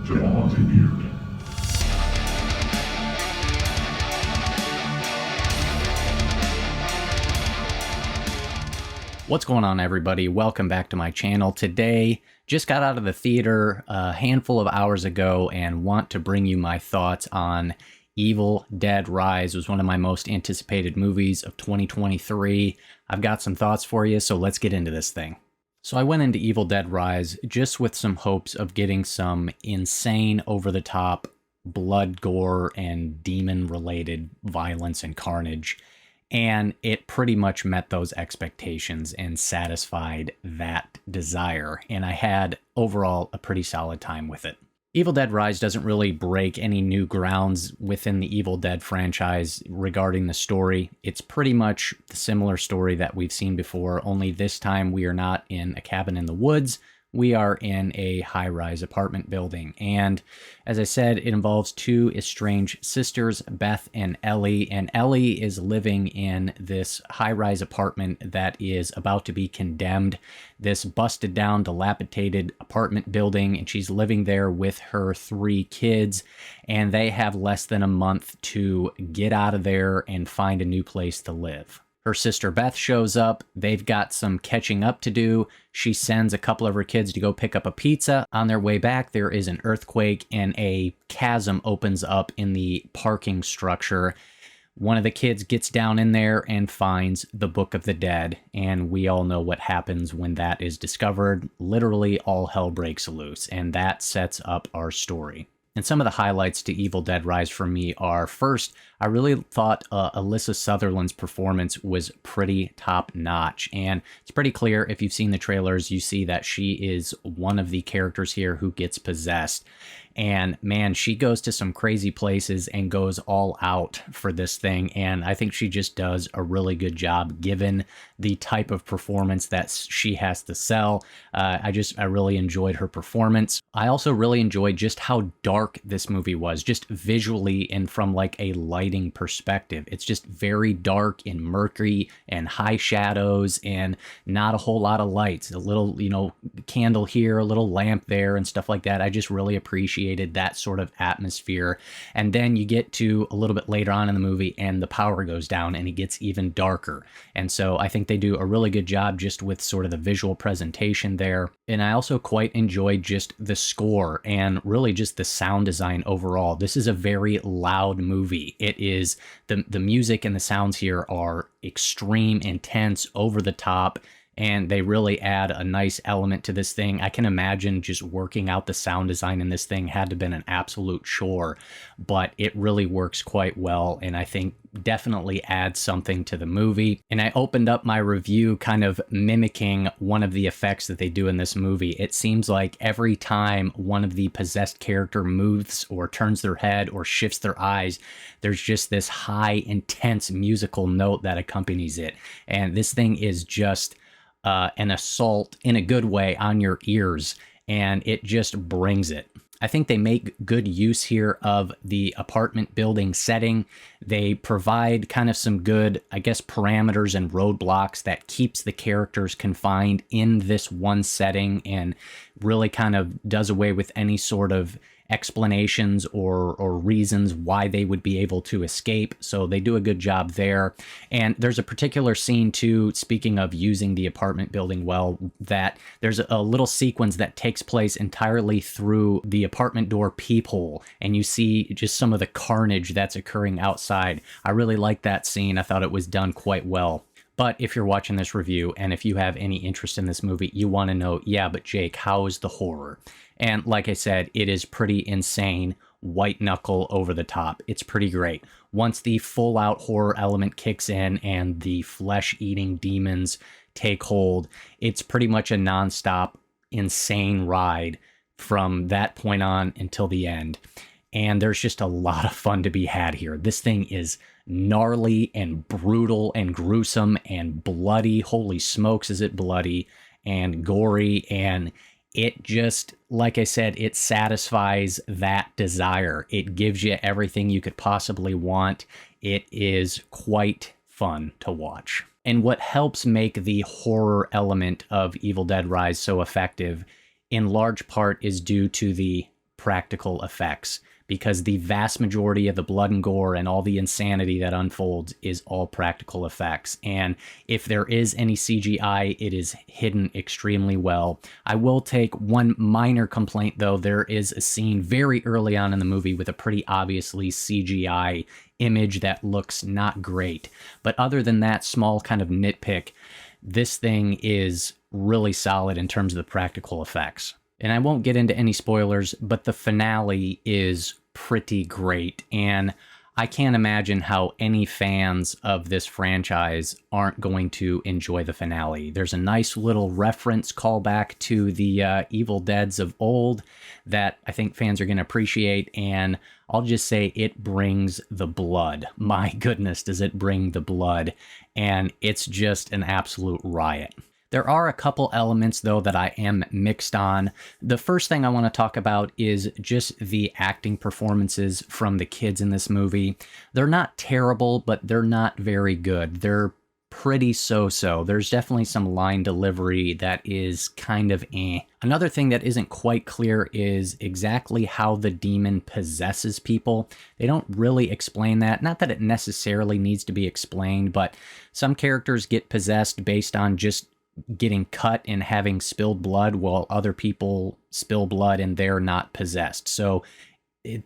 to the haunted beard. What's going on, everybody? Welcome back to my channel. Today, just got out of the theater a handful of hours ago and want to bring you my thoughts on Evil Dead Rise. It was one of my most anticipated movies of 2023. I've got some thoughts for you, so let's get into this thing. So I went into Evil Dead Rise just with some hopes of getting some insane, over-the-top blood, gore, and demon-related violence and carnage. And it pretty much met those expectations and satisfied that desire. And I had, overall, a pretty solid time with it. Evil Dead Rise doesn't really break any new grounds within the Evil Dead franchise regarding the story. It's pretty much the similar story that we've seen before, only this time we are not in a cabin in the woods. We are in a high-rise apartment building. And as I said, it involves two estranged sisters, Beth and Ellie. And Ellie is living in this high-rise apartment that is about to be condemned. This busted down, dilapidated apartment building. And she's living there with her three kids. And they have less than a month to get out of there and find a new place to live. Her sister Beth shows up. They've got some catching up to do. She sends a couple of her kids to go pick up a pizza. On their way back, there is an earthquake and a chasm opens up in the parking structure. One of the kids gets down in there and finds the Book of the Dead. And we all know what happens when that is discovered. Literally, all hell breaks loose. And that sets up our story. And some of the highlights to Evil Dead Rise for me are, first, I really thought Alyssa Sutherland's performance was pretty top-notch. And it's pretty clear, if you've seen the trailers, you see that she is one of the characters here who gets possessed. And man, she goes to some crazy places and goes all out for this thing. And I think she just does a really good job given the type of performance that she has to sell. I really enjoyed her performance. I also really enjoyed just how dark this movie was, just visually and from like a lighting perspective. It's just very dark and murky and high shadows and not a whole lot of lights. A little, candle here, a little lamp there and stuff like that. I just really appreciated that sort of atmosphere. And then you get to a little bit later on in the movie and the power goes down and it gets even darker. And so I think they do a really good job just with sort of the visual presentation there. And I also quite enjoyed just the score and really just the sound design overall. This is a very loud movie. It is, the music and the sounds here are extreme, intense, over the top, and they really add a nice element to this thing. I can imagine just working out the sound design in this thing had to have been an absolute chore, but it really works quite well, and I think definitely adds something to the movie. And I opened up my review kind of mimicking one of the effects that they do in this movie. It seems like every time one of the possessed character moves or turns their head or shifts their eyes, there's just this high, intense musical note that accompanies it. And this thing is just an assault in a good way on your ears, and it just brings it. I think they make good use here of the apartment building setting. They provide kind of some good, parameters and roadblocks that keeps the characters confined in this one setting and really kind of does away with any sort of explanations or reasons why they would be able to escape. So they do a good job there. And there's a particular scene too, speaking of using the apartment building well, that there's a little sequence that takes place entirely through the apartment door peephole, and you see just some of the carnage that's occurring outside. I really like that scene. I thought it was done quite well. But if you're watching this review and if you have any interest in this movie, you want to know, yeah, but Jake, how is the horror? And like I said, it is pretty insane, white knuckle, over the top. It's pretty great. Once the full out horror element kicks in and the flesh-eating demons take hold, it's pretty much a nonstop, insane ride from that point on until the end. And there's just a lot of fun to be had here. This thing is gnarly and brutal and gruesome and bloody. Holy smokes, is it bloody and gory, and it just, like I said, it satisfies that desire. It gives you everything you could possibly want. It is quite fun to watch. And what helps make the horror element of Evil Dead Rise so effective, in large part, is due to the practical effects, because the vast majority of the blood and gore and all the insanity that unfolds is all practical effects. And if there is any CGI, it is hidden extremely well. I will take one minor complaint, though. There is a scene very early on in the movie with a pretty obviously CGI image that looks not great. But other than that small kind of nitpick, this thing is really solid in terms of the practical effects. And I won't get into any spoilers, but the finale is pretty great. And I can't imagine how any fans of this franchise aren't going to enjoy the finale. There's a nice little reference callback to the Evil Deads of old that I think fans are going to appreciate. And I'll just say it brings the blood. My goodness, does it bring the blood. And it's just an absolute riot. There are a couple elements, though, that I am mixed on. The first thing I want to talk about is just the acting performances from the kids in this movie. They're not terrible, but they're not very good. They're pretty so-so. There's definitely some line delivery that is kind of eh. Another thing that isn't quite clear is exactly how the demon possesses people. They don't really explain that. Not that it necessarily needs to be explained, but some characters get possessed based on just getting cut and having spilled blood, while other people spill blood and they're not possessed. So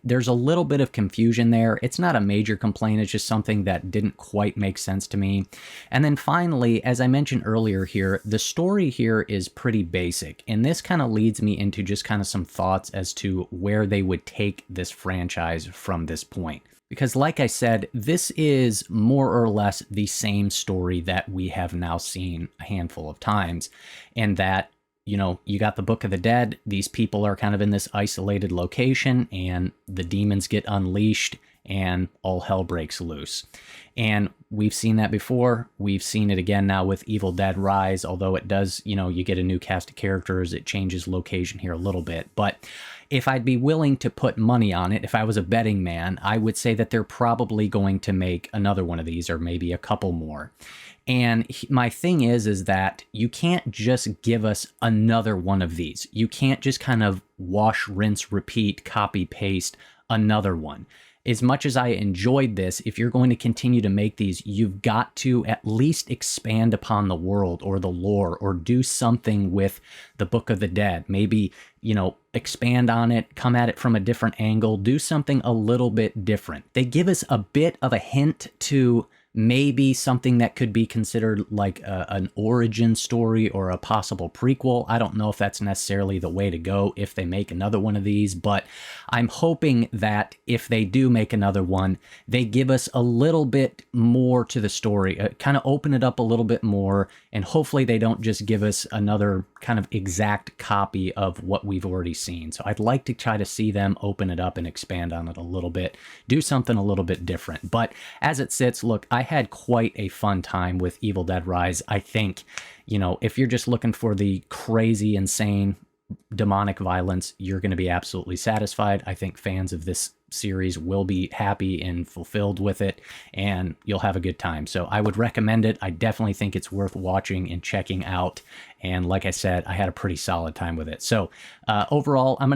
there's a little bit of confusion there. It's not a major complaint. It's just something that didn't quite make sense to me. And then finally, as I mentioned earlier here, the story here is pretty basic. And this kind of leads me into just kind of some thoughts as to where they would take this franchise from this point. Because like I said, this is more or less the same story that we have now seen a handful of times. And that, you know, you got the Book of the Dead. These people are kind of in this isolated location and the demons get unleashed and all hell breaks loose. And we've seen that before. We've seen it again now with Evil Dead Rise, although it does, you know, you get a new cast of characters. It changes location here a little bit. But if I'd be willing to put money on it, if I was a betting man, I would say that they're probably going to make another one of these, or maybe a couple more. And my thing is that you can't just give us another one of these. You can't just kind of wash, rinse, repeat, copy, paste another one. As much as I enjoyed this, if you're going to continue to make these, you've got to at least expand upon the world or the lore, or do something with the Book of the Dead. Maybe, you know, expand on it, come at it from a different angle, do something a little bit different. They give us a bit of a hint to maybe something that could be considered like an origin story or a possible prequel. I don't know if that's necessarily the way to go if they make another one of these, but I'm hoping that if they do make another one, they give us a little bit more to the story, kind of open it up a little bit more, and hopefully they don't just give us another kind of exact copy of what we've already seen. So I'd like to try to see them open it up and expand on it a little bit, do something a little bit different. But as it sits, look, I had quite a fun time with Evil Dead Rise. I think, you know, if you're just looking for the crazy, insane, demonic violence, you're going to be absolutely satisfied. I think fans of this series will be happy and fulfilled with it, and you'll have a good time. So I would recommend it. I definitely think it's worth watching and checking out. And like I said, I had a pretty solid time with it. So overall, I'm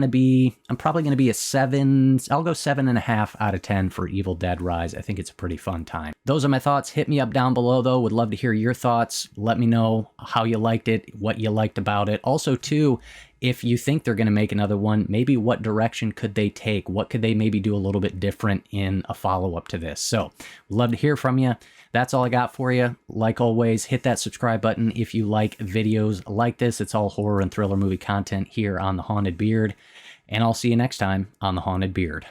probably going to be a 7. I'll go 7.5 out of 10 for Evil Dead Rise. I think it's a pretty fun time. Those are my thoughts. Hit me up down below, though. Would love to hear your thoughts. Let me know how you liked it, what you liked about it. Also, too, if you think they're going to make another one, maybe what direction could they take? What could they maybe do a little bit different in a follow-up to this? So, love to hear from you. That's all I got for you. Like always, hit that subscribe button if you like videos like this. It's all horror and thriller movie content here on The Haunted Beard. And I'll see you next time on The Haunted Beard.